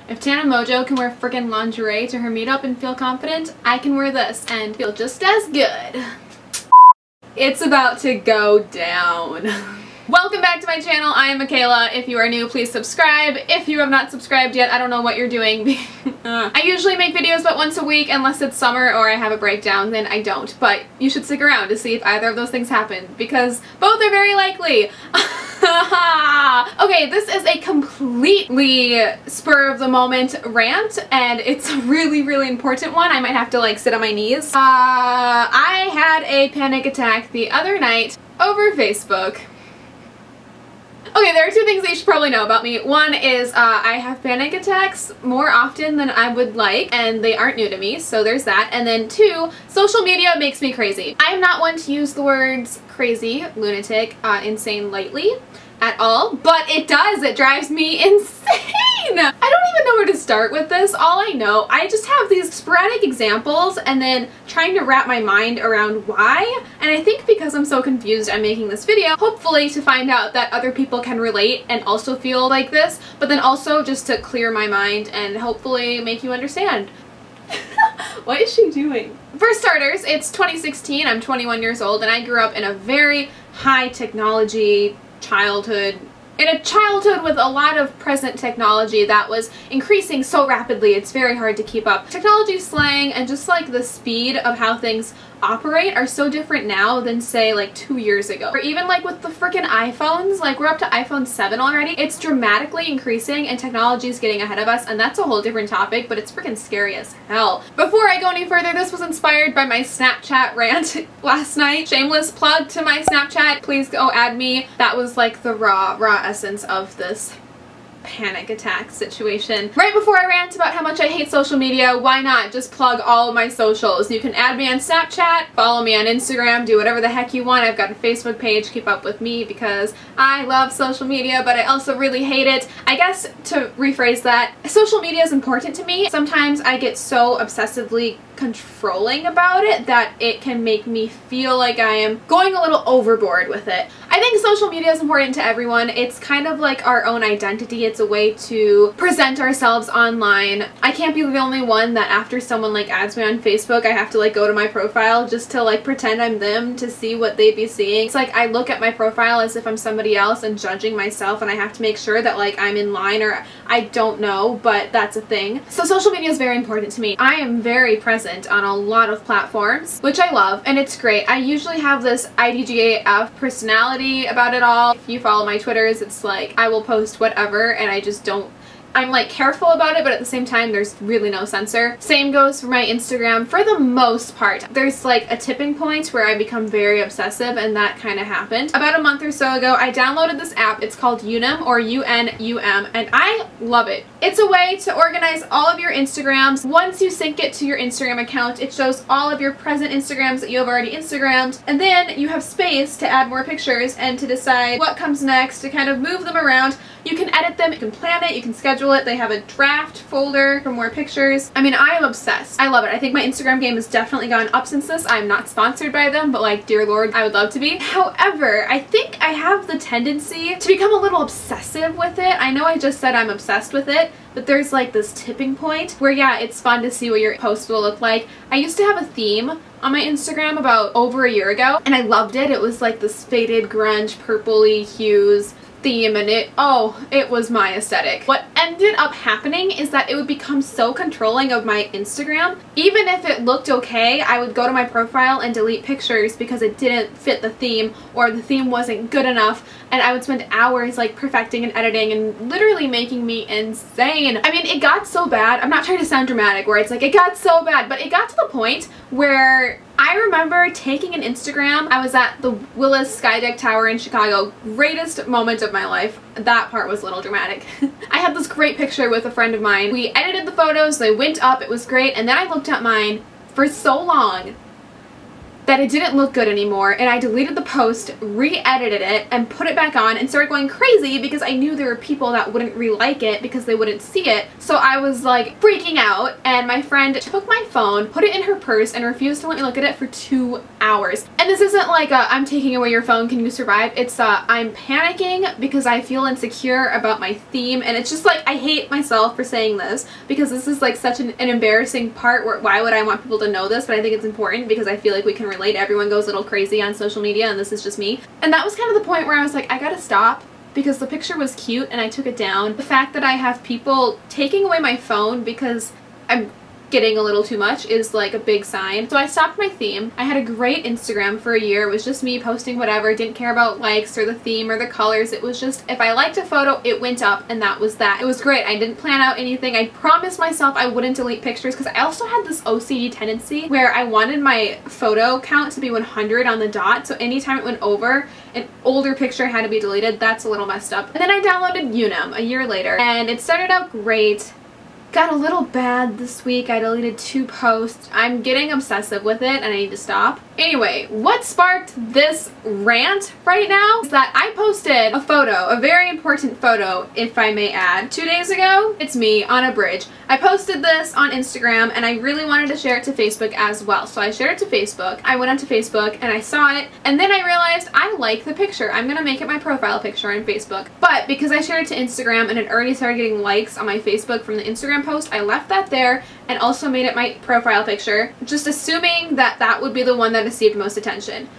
If Tana Mojo can wear freaking lingerie to her meetup and feel confident, I can wear this and feel just as good. It's about to go down. Welcome back to my channel. I am Makayla. If you are new, please subscribe. If you have not subscribed yet, I don't know what you're doing. I usually make videos about once a week unless it's summer or I have a breakdown, then I don't. But you should stick around to see if either of those things happen because both are very likely. Okay, this is a completely spur of the moment rant and it's a really important one. I might have to like sit on my knees. I had a panic attack the other night over Facebook. Okay, there are two things that you should probably know about me. One is I have panic attacks more often than I would like, and they aren't new to me, so there's that. And then two, social media makes me crazy. I am not one to use the words crazy, lunatic, insane lightly at all, but it does. It drives me insane. I don't even know where to start with this. All I know, I just have these sporadic examples and then trying to wrap my mind around why. And I think because I'm so confused, I'm making this video, hopefully to find out that other people can relate and also feel like this, but then also just to clear my mind and hopefully make you understand. What is she doing? For starters, it's 2016, I'm 21 years old, and I grew up in a very high technology childhood, in a childhood with a lot of present technology that was increasing so rapidly it's very hard to keep up. Technology slang and just like the speed of how things operate are so different now than say like 2 years ago. Or even like with the freaking iPhones, like we're up to iPhone 7 already. It's dramatically increasing and technology is getting ahead of us, and that's a whole different topic, but it's freaking scary as hell. Before I go any further, this was inspired by my Snapchat rant last night. Shameless plug to my Snapchat. Please go add me. That was like the raw essence of this panic attack situation. Right before I rant about how much I hate social media, why not just plug all of my socials? You can add me on Snapchat, follow me on Instagram, do whatever the heck you want. I've got a Facebook page, keep up with me because I love social media, but I also really hate it. I guess to rephrase that, social media is important to me. Sometimes I get so obsessively controlling about it that it can make me feel like I am going a little overboard with it. I think social media is important to everyone. It's kind of like our own identity. It's a way to present ourselves online. I can't be the only one that after someone like adds me on Facebook, I have to like go to my profile just to like pretend I'm them to see what they'd be seeing. It's like I look at my profile as if I'm somebody else and judging myself, and I have to make sure that like I'm in line, or I don't know, but that's a thing. So social media is very important to me. I am very present on a lot of platforms, which I love, and it's great. I usually have this IDGAF personality about it all. If you follow my Twitters, it's like I will post whatever and I just don't, I'm like careful about it, but at the same time there's really no censor. Same goes for my Instagram for the most part. There's like a tipping point where I become very obsessive, and that kind of happened. About a month or so ago, I downloaded this app. It's called Unum, or UNUM, and I love it. It's a way to organize all of your Instagrams. Once you sync it to your Instagram account, it shows all of your present Instagrams that you have already Instagrammed, and then you have space to add more pictures and to decide what comes next, to kind of move them around. You can edit them, you can plan it, you can schedule it. They have a draft folder for more pictures. I mean, I am obsessed. I love it. I think my Instagram game has definitely gone up since this. I'm not sponsored by them, but like, dear Lord, I would love to be. However, I think I have the tendency to become a little obsessive with it. I know I just said I'm obsessed with it, but there's like this tipping point where, yeah, it's fun to see what your post will look like. I used to have a theme on my Instagram about over a year ago, and I loved it. It was like this faded grunge purpley hues theme, and it was my aesthetic. What ended up happening is that it would become so controlling of my Instagram. Even if it looked okay, I would go to my profile and delete pictures because it didn't fit the theme, or the theme wasn't good enough, and I would spend hours like perfecting and editing and literally making me insane. I mean, it got so bad. I'm not trying to sound dramatic where it's like it got so bad, but it got to the point where I remember taking an Instagram. I was at the Willis Skydeck Tower in Chicago. Greatest moment of my life. That part was a little dramatic. I had this great picture with a friend of mine. We edited the photos, they went up, it was great, and then I looked at mine for so long, that it didn't look good anymore, and I deleted the post, re-edited it, and put it back on and started going crazy because I knew there were people that wouldn't re-like it because they wouldn't see it. So I was like freaking out, and my friend took my phone, put it in her purse, and refused to let me look at it for 2 hours. And this isn't like a I'm taking away your phone, can you survive? It's I'm panicking because I feel insecure about my theme, and it's just like I hate myself for saying this because this is like such an embarrassing part where why would I want people to know this, but I think it's important because I feel like we can relate. Everyone goes a little crazy on social media, and this is just me. And that was kind of the point where I was like, I gotta stop, because the picture was cute and I took it down. The fact that I have people taking away my phone because I'm getting a little too much is like a big sign. So I stopped my theme. I had a great Instagram for a year. It was just me posting whatever, didn't care about likes or the theme or the colors. It was just, if I liked a photo, it went up, and that was that. It was great. I didn't plan out anything. I promised myself I wouldn't delete pictures because I also had this OCD tendency where I wanted my photo count to be 100 on the dot, so anytime it went over, an older picture had to be deleted. That's a little messed up. And then I downloaded Unum a year later, and it started out great. Got a little bad this week. I deleted 2 posts. I'm getting obsessive with it and I need to stop. Anyway, what sparked this rant right now is that I posted a photo, a very important photo, if I may add, 2 days ago. It's me on a bridge. I posted this on Instagram and I really wanted to share it to Facebook as well. So I shared it to Facebook. I went onto Facebook and I saw it, and then I realized I like the picture. I'm gonna make it my profile picture on Facebook. But because I shared it to Instagram and it already started getting likes on my Facebook from the Instagram post, I left that there and also made it my profile picture, just assuming that that would be the one that received most attention.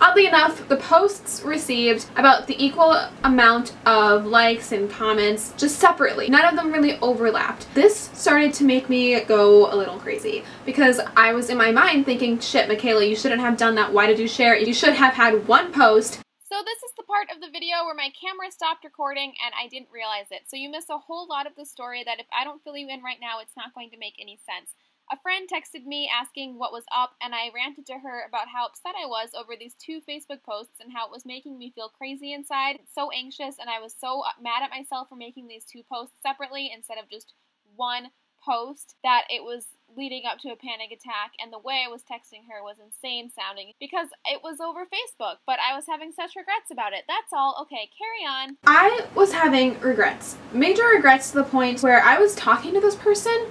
Oddly enough, the posts received about the equal amount of likes and comments, just separately. None of them really overlapped. This started to make me go a little crazy because I was in my mind thinking, shit, Makayla, you shouldn't have done that. Why did you share it? You should have had one post. So this is the part of the video where my camera stopped recording and I didn't realize it. So you miss a whole lot of the story that if I don't fill you in right now, it's not going to make any sense. A friend texted me asking what was up, and I ranted to her about how upset I was over these 2 Facebook posts and how it was making me feel crazy inside, so anxious, and I was so mad at myself for making these 2 posts separately instead of just one post, that it was leading up to a panic attack, and the way I was texting her was insane sounding because it was over Facebook, but I was having such regrets about it. That's all. Okay, carry on. I was having regrets. Major regrets to the point where I was talking to this person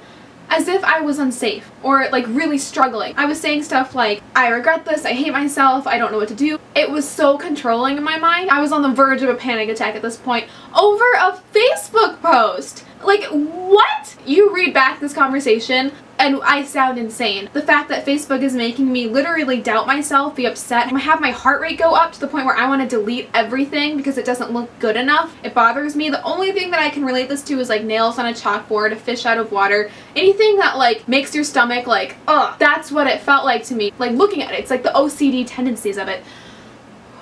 as if I was unsafe or like really struggling. I was saying stuff like, I regret this, I hate myself, I don't know what to do. It was so controlling in my mind. I was on the verge of a panic attack at this point over a Facebook post. Like, what? You read back this conversation and I sound insane. The fact that Facebook is making me literally doubt myself, be upset, have my heart rate go up to the point where I want to delete everything because it doesn't look good enough. It bothers me. The only thing that I can relate this to is like nails on a chalkboard, a fish out of water, anything that like makes your stomach like, ugh. That's what it felt like to me. Like looking at it, it's like the OCD tendencies of it.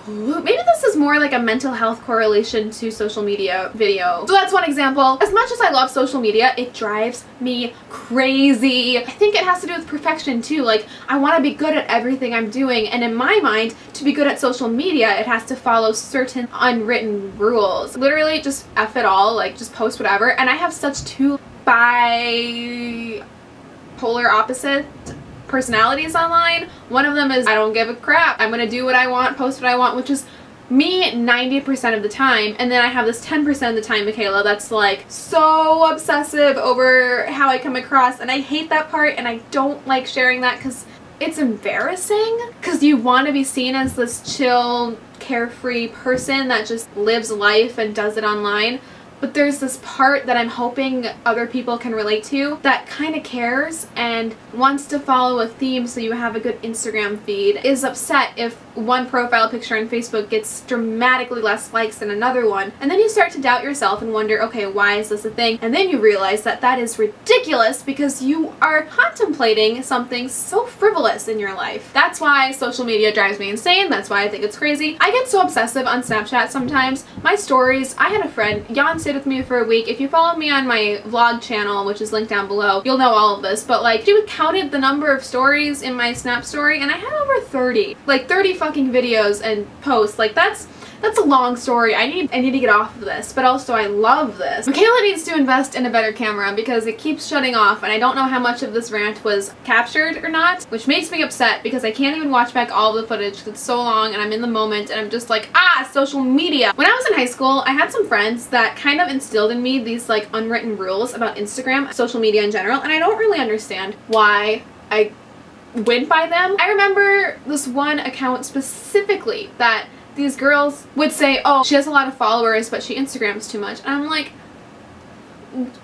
Maybe this is more like a mental health correlation to social media video. So that's one example. As much as I love social media, it drives me crazy. I think it has to do with perfection too. Like, I want to be good at everything I'm doing, and in my mind, to be good at social media, it has to follow certain unwritten rules. Literally just F it all, like just post whatever. And I have such 2 bipolar opposite personalities online. One of them is I don't give a crap. I'm gonna do what I want, post what I want, which is me 90% of the time. And then I have this 10% of the time, Makayla, that's like so obsessive over how I come across, and I hate that part, and I don't like sharing that because it's embarrassing, because you want to be seen as this chill, carefree person that just lives life and does it online. But there's this part that I'm hoping other people can relate to that kind of cares and wants to follow a theme so you have a good Instagram feed, is upset if one profile picture on Facebook gets dramatically less likes than another one. And then you start to doubt yourself and wonder, okay, why is this a thing? And then you realize that that is ridiculous because you are contemplating something so frivolous in your life. That's why social media drives me insane. That's why I think it's crazy. I get so obsessive on Snapchat sometimes. My stories, I had a friend, Jan stayed with me for a week. If you follow me on my vlog channel, which is linked down below, you'll know all of this, but like, she counted the number of stories in my Snap story and I had over 30. Like 30 fucking videos and posts. Like, that's That's a long story. I need to get off of this, but also I love this. Makayla needs to invest in a better camera because it keeps shutting off, and I don't know how much of this rant was captured or not, which makes me upset because I can't even watch back all the footage because it's so long and I'm in the moment and I'm just like, ah, social media. When I was in high school, I had some friends that kind of instilled in me these like unwritten rules about Instagram, social media in general, and I don't really understand why I went by them. I remember this one account specifically that these girls would say, oh, she has a lot of followers but she Instagrams too much, and I'm like,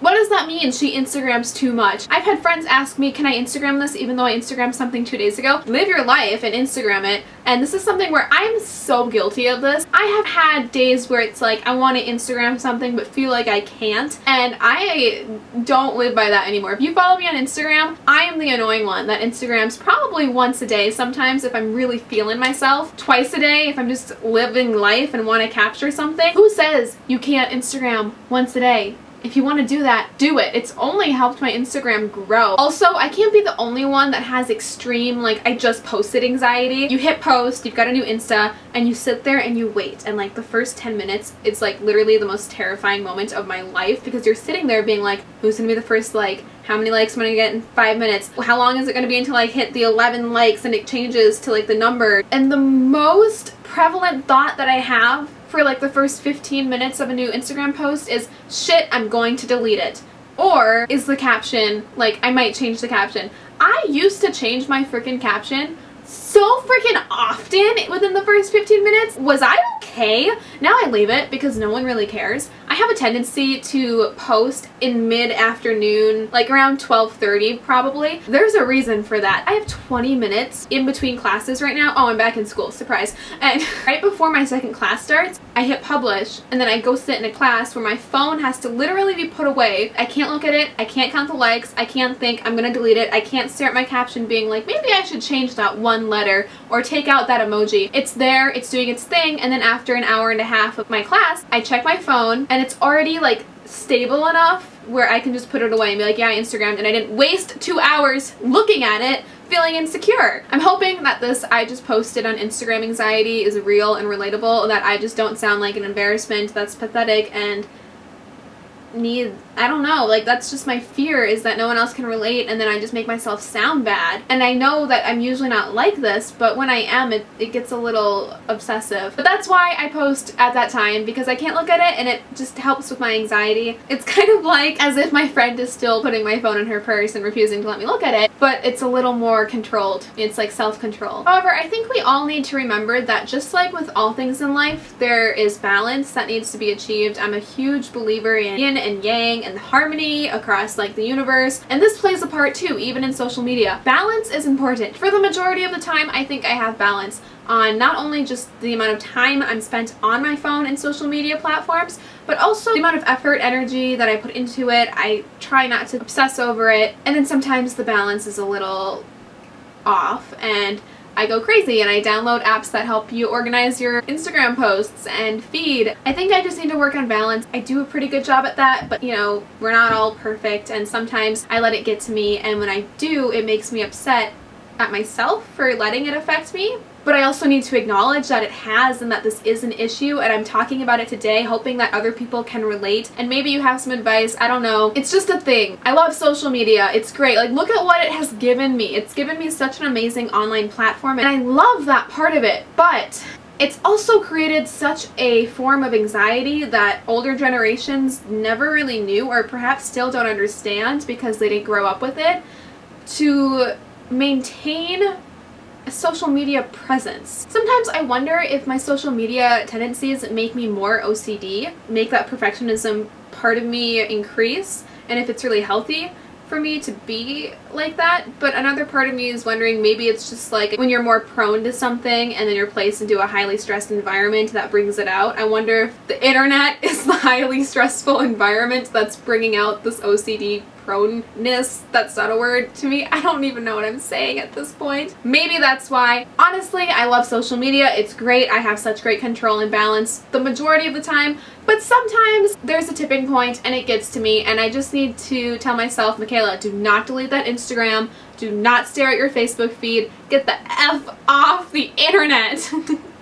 what does that mean, she Instagrams too much? I've had friends ask me, can I Instagram this even though I Instagrammed something 2 days ago? Live your life and Instagram it. And this is something where I'm so guilty of this. I have had days where it's like I want to Instagram something but feel like I can't, and I don't live by that anymore. If you follow me on Instagram, I am the annoying one that Instagrams probably once a day sometimes if I'm really feeling myself, twice a day if I'm just living life and want to capture something. Who says you can't Instagram once a day? If you want to do that, do it. It's only helped my Instagram grow. Also, I can't be the only one that has extreme, like, I just posted anxiety. You hit post, you've got a new Insta, and you sit there and you wait. And like the first 10 minutes, it's like literally the most terrifying moment of my life because you're sitting there being like, who's gonna be the first like? How many likes am I gonna get in 5 minutes? How long is it gonna be until I hit the 11 likes and it changes to like the number? And the most prevalent thought that I have for like the first 15 minutes of a new Instagram post is, shit, I'm going to delete it. Or is the caption, like, I might change the caption. I used to change my freaking caption so freaking often within the first 15 minutes. Was I okay? Now I leave it because no one really cares. I have a tendency to post in mid-afternoon, like around 12:30 probably. There's a reason for that. I have 20 minutes in between classes right now. Oh, I'm back in school, surprise. And right before my second class starts, I hit publish and then I go sit in a class where my phone has to literally be put away. I can't look at it, I can't count the likes, I can't think I'm gonna delete it, I can't stare at my caption being like, maybe I should change that one letter or take out that emoji. It's there, it's doing its thing, and then after an hour and a half of my class, I check my phone and it's already like stable enough where I can just put it away and be like, yeah, I Instagrammed and I didn't waste 2 hours looking at it feeling insecure. I'm hoping that this I just posted on Instagram anxiety is real and relatable, that I just don't sound like an embarrassment that's pathetic and I don't know, like that's just my fear, is that no one else can relate and then I just make myself sound bad. And I know that I'm usually not like this, but when I am, it gets a little obsessive. But that's why I post at that time, because I can't look at it and it just helps with my anxiety. It's kind of like as if my friend is still putting my phone in her purse and refusing to let me look at it, but it's a little more controlled. It's like self-control. However, I think we all need to remember that just like with all things in life, there is balance that needs to be achieved. I'm a huge believer in yin and yang and harmony across like the universe, and this plays a part too, even in social media. Balance is important. For the majority of the time, I think I have balance on not only just the amount of time I'm spent on my phone and social media platforms, but also the amount of effort, energy that I put into it. I try not to obsess over it, and then sometimes the balance is a little off and I go crazy and I download apps that help you organize your Instagram posts and feed. I think I just need to work on balance. I do a pretty good job at that, but you know, we're not all perfect, and sometimes I let it get to me, and when I do, it makes me upset at myself for letting it affect me. But I also need to acknowledge that it has and that this is an issue, and I'm talking about it today hoping that other people can relate, and maybe you have some advice, I don't know. It's just a thing. I love social media. It's great. Like, look at what it has given me. It's given me such an amazing online platform, and I love that part of it, but it's also created such a form of anxiety that older generations never really knew, or perhaps still don't understand because they didn't grow up with it, to maintain a social media presence. Sometimes I wonder if my social media tendencies make me more OCD, make that perfectionism part of me increase, and if it's really healthy for me to be like that. But another part of me is wondering, maybe it's just like when you're more prone to something and then you're placed into a highly stressed environment that brings it out. I wonder if the internet is the highly stressful environment that's bringing out this OCD proneness. That's not a word to me. I don't even know what I'm saying at this point. Maybe that's why. Honestly, I love social media. It's great. I have such great control and balance the majority of the time, but sometimes there's a tipping point and it gets to me, and I just need to tell myself, Makayla, do not delete that Instagram. Do not stare at your Facebook feed. Get the F off the internet.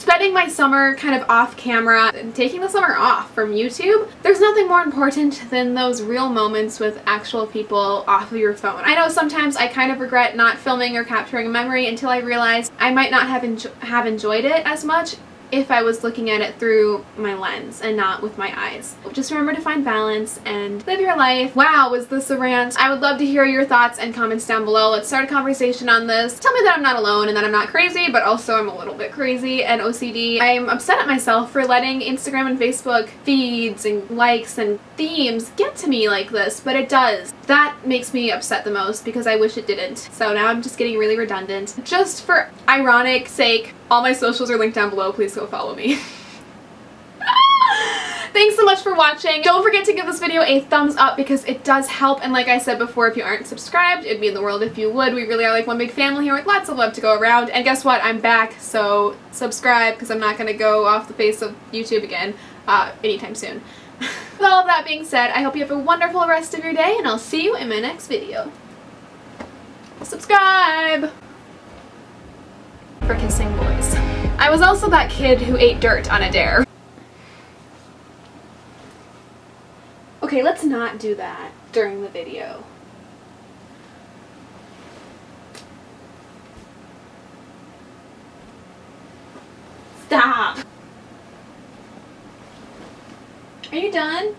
spending my summer kind of off camera and taking the summer off from YouTube, there's nothing more important than those real moments with actual people off of your phone. I know sometimes I kind of regret not filming or capturing a memory until I realized I might not have enjoyed it as much if I was looking at it through my lens and not with my eyes. Just remember to find balance and live your life. Wow, was this a rant? I would love to hear your thoughts and comments down below. Let's start a conversation on this. Tell me that I'm not alone and that I'm not crazy, but also I'm a little bit crazy and OCD. I'm upset at myself for letting Instagram and Facebook feeds and likes and themes get to me like this, but it does. That makes me upset the most because I wish it didn't. So now I'm just getting really redundant. Just for ironic sake, all my socials are linked down below. Please go follow me. Thanks so much for watching. Don't forget to give this video a thumbs up because it does help, and like I said before, if you aren't subscribed, it'd mean the world if you would. We really are like one big family here with lots of love to go around. And guess what? I'm back, so subscribe because I'm not going to go off the face of YouTube again anytime soon. With all of that being said, I hope you have a wonderful rest of your day, and I'll see you in my next video. Subscribe! For kissing boys. I was also that kid who ate dirt on a dare. Okay, let's not do that during the video. Stop! Are you done?